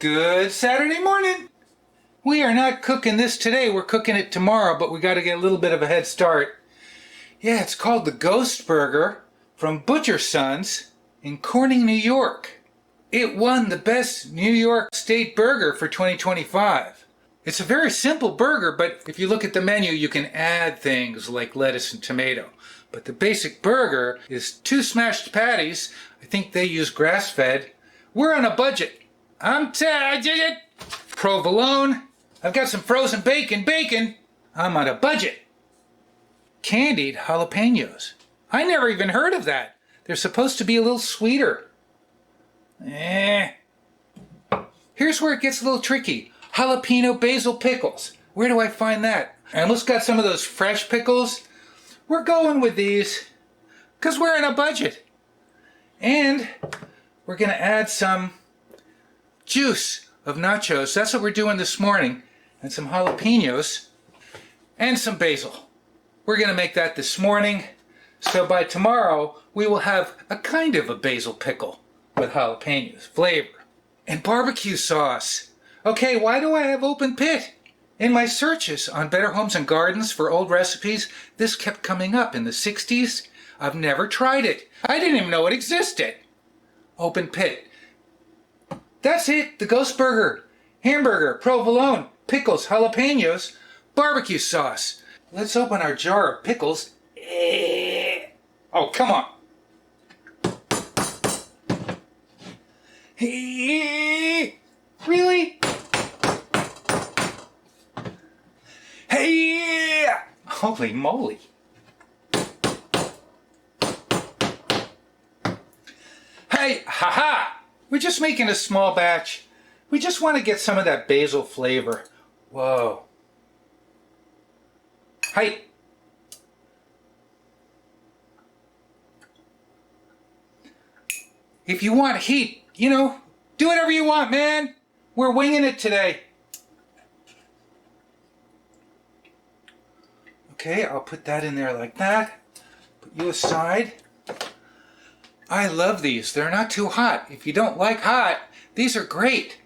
Good Saturday morning. We are not cooking this today, we're cooking it tomorrow, but we got to get a little bit of a head start. Yeah, it's called the Ghost Burger from Butcher Sons in Corning, New York. It won the best New York State burger for 2025. It's a very simple burger, but if you look at the menu, you can add things like lettuce and tomato. But the basic burger is 2 smashed patties. I think they use grass-fed. We're on a budget. Provolone. I've got some frozen bacon. I'm on a budget. Candied jalapenos. I never even heard of that. They're supposed to be a little sweeter. Here's where it gets a little tricky. Jalapeno basil pickles. Where do I find that? I almost got some of those fresh pickles. We're going with these because we're in a budget. And we're going to add some juice of nachos. That's what we're doing this morning. And some jalapenos and some basil. We're going to make that this morning. So by tomorrow, we will have a kind of a basil pickle with jalapenos flavor. And barbecue sauce. Okay, why do I have open pit? In my searches on Better Homes and Gardens for old recipes, this kept coming up in the 60s. I've never tried it. I didn't even know it existed. Open pit. That's it, the Ghost Burger. Hamburger, provolone, pickles, jalapenos, barbecue sauce. Let's open our jar of pickles. Oh, come on. Really? Hey! Holy moly. Hey, haha! We're just making a small batch. We just want to get some of that basil flavor. Whoa. Hey. If you want heat, do whatever you want, man. We're winging it today. Okay, I'll put that in there like that. Put you aside. I love these. They're not too hot. If you don't like hot, these are great.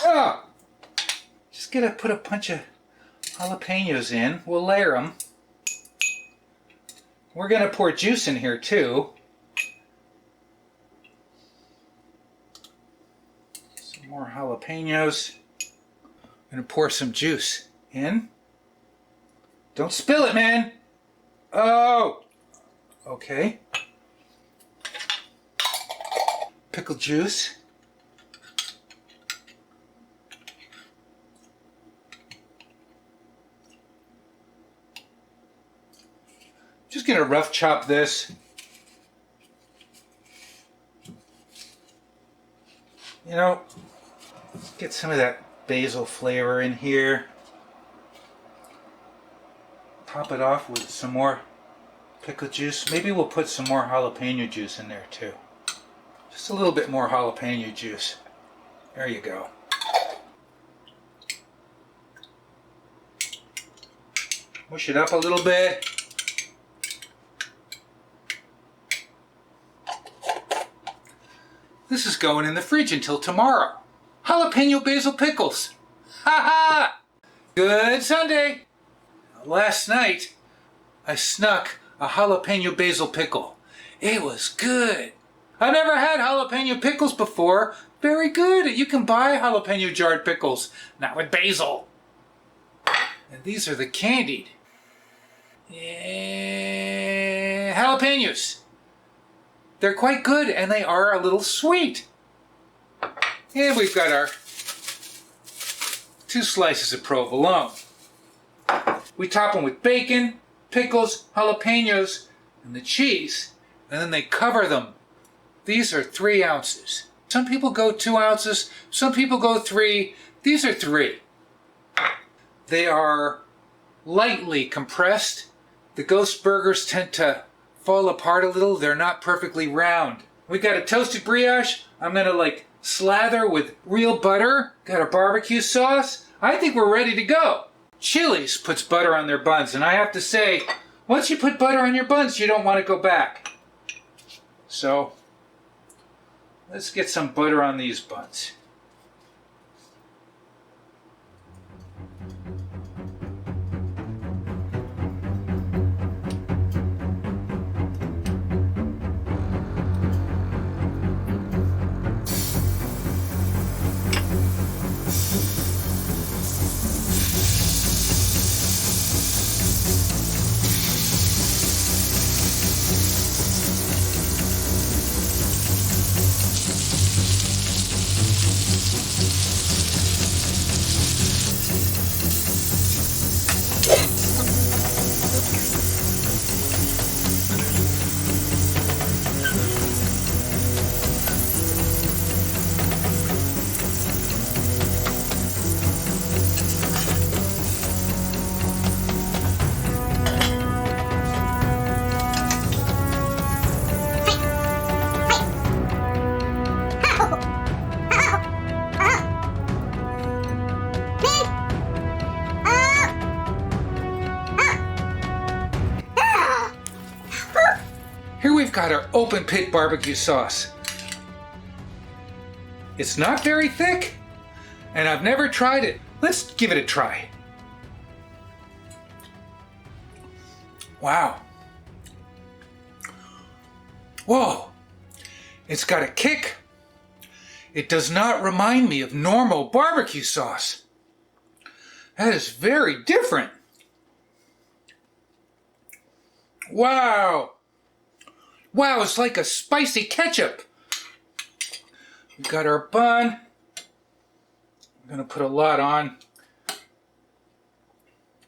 Oh, just gonna put a bunch of jalapenos in. We'll layer them. We're gonna pour juice in here too. Some more jalapenos. I'm gonna pour some juice in. Don't spill it, man. Oh, okay. Pickle juice. Just gonna rough chop this. Let's get some of that basil flavor in here. Top it off with some more pickle juice. Maybe we'll put some more jalapeno juice in there too. Just a little bit more jalapeno juice. There you go. Mush it up a little bit. This is going in the fridge until tomorrow. Jalapeno basil pickles. Ha ha! Good Sunday. Last night, I snuck a jalapeno basil pickle. It was good. I've never had jalapeno pickles before. Very good. You can buy jalapeno jarred pickles, not with basil. And these are the candied jalapenos. They're quite good and they are a little sweet. And we've got our 2 slices of provolone. We top them with bacon, pickles, jalapenos, and the cheese. And then they cover them. These are 3 ounces. Some people go 2 ounces, some people go 3. These are 3. They are lightly compressed. The Ghost Burgers tend to fall apart a little. They're not perfectly round. We got a toasted brioche. I'm gonna slather with real butter. Got a barbecue sauce. I think we're ready to go. Chili's puts butter on their buns, and I have to say, once you put butter on your buns, you don't want to go back. So Let's get some butter on these buns. Here we've got our open pit barbecue sauce. It's not very thick, and I've never tried it. Let's give it a try. Wow. Whoa. It's got a kick. It does not remind me of normal barbecue sauce. That is very different. Wow. Wow, it's like a spicy ketchup. We've got our bun. I'm going to put a lot on.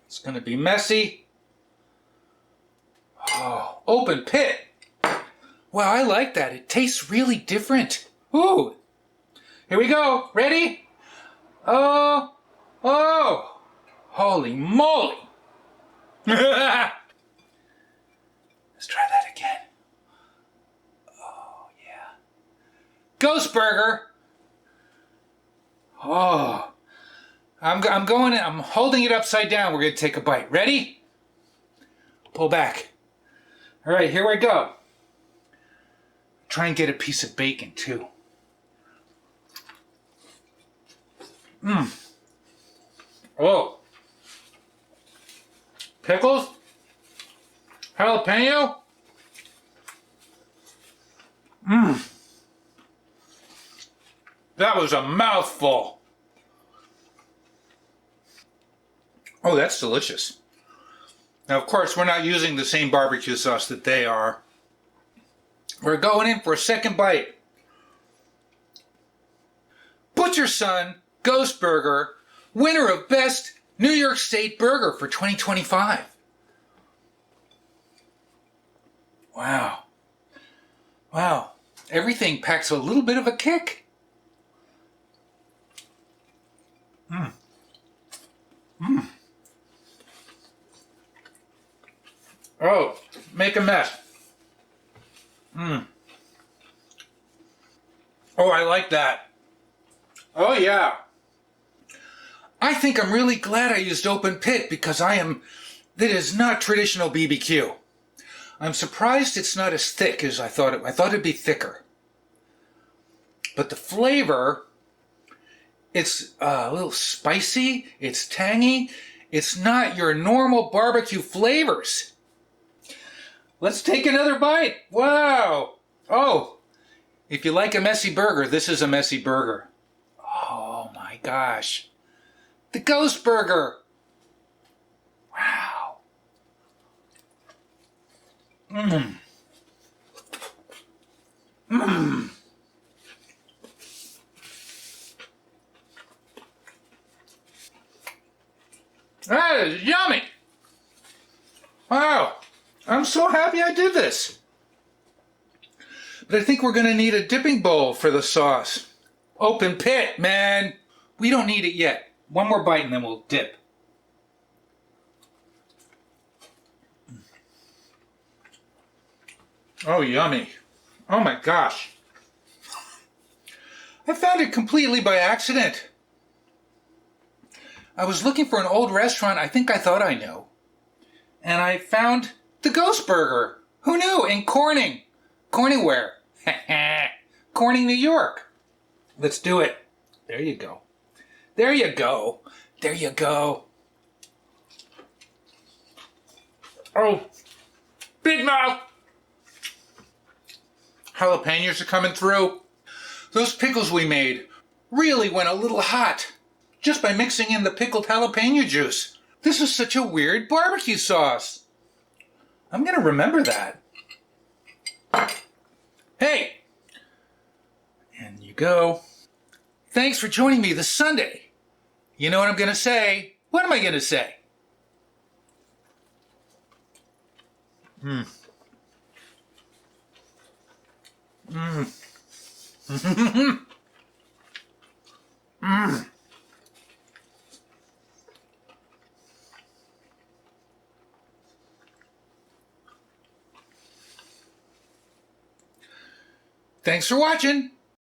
It's going to be messy. Oh, open pit. Wow, I like that. It tastes really different. Ooh. Here we go. Ready? Oh. Oh. Holy moly. Let's try that again. Oh, yeah. Ghost burger. Oh. I'm holding it upside down. We're going to take a bite. Ready? Pull back. All right, here we go. Try and get a piece of bacon, too. Oh. Pickles? Jalapeño? That was a mouthful. Oh, that's delicious. Now, of course, we're not using the same barbecue sauce that they are. We're going in for a second bite. Butcher Son Ghost Burger, winner of Best New York State Burger for 2025. Wow. Wow. Everything packs a little bit of a kick. Oh, make a mess. Oh, I like that. Oh, yeah. I think I'm really glad I used open pit because that is not traditional BBQ. I'm surprised it's not as thick as I thought it. I thought it'd be thicker. But the flavor, it's a little spicy, it's tangy. It's not your normal barbecue flavors. Let's take another bite. Wow. Oh, if you like a messy burger, this is a messy burger. Oh my gosh. The Ghost Burger. Wow. That is yummy. Wow. I'm so happy I did this. But I think we're going to need a dipping bowl for the sauce. Open pit, man. We don't need it yet. One more bite and then we'll dip. Oh, yummy. Oh my gosh. I found it completely by accident. I was looking for an old restaurant I thought I knew. And I found the Ghost Burger. Who knew? In Corningware. popcorning New York. Let's do it. There you go. There you go. There you go. Oh, big mouth. Jalapenos are coming through. Those pickles we made really went a little hot just by mixing in the pickled jalapeno juice. This is such a weird barbecue sauce. I'm going to remember that. Hey, and you go. Thanks for joining me this Sunday. You know what I'm going to say? What am I going to say? Mmm. Mmm. Mmm. Thanks for watching.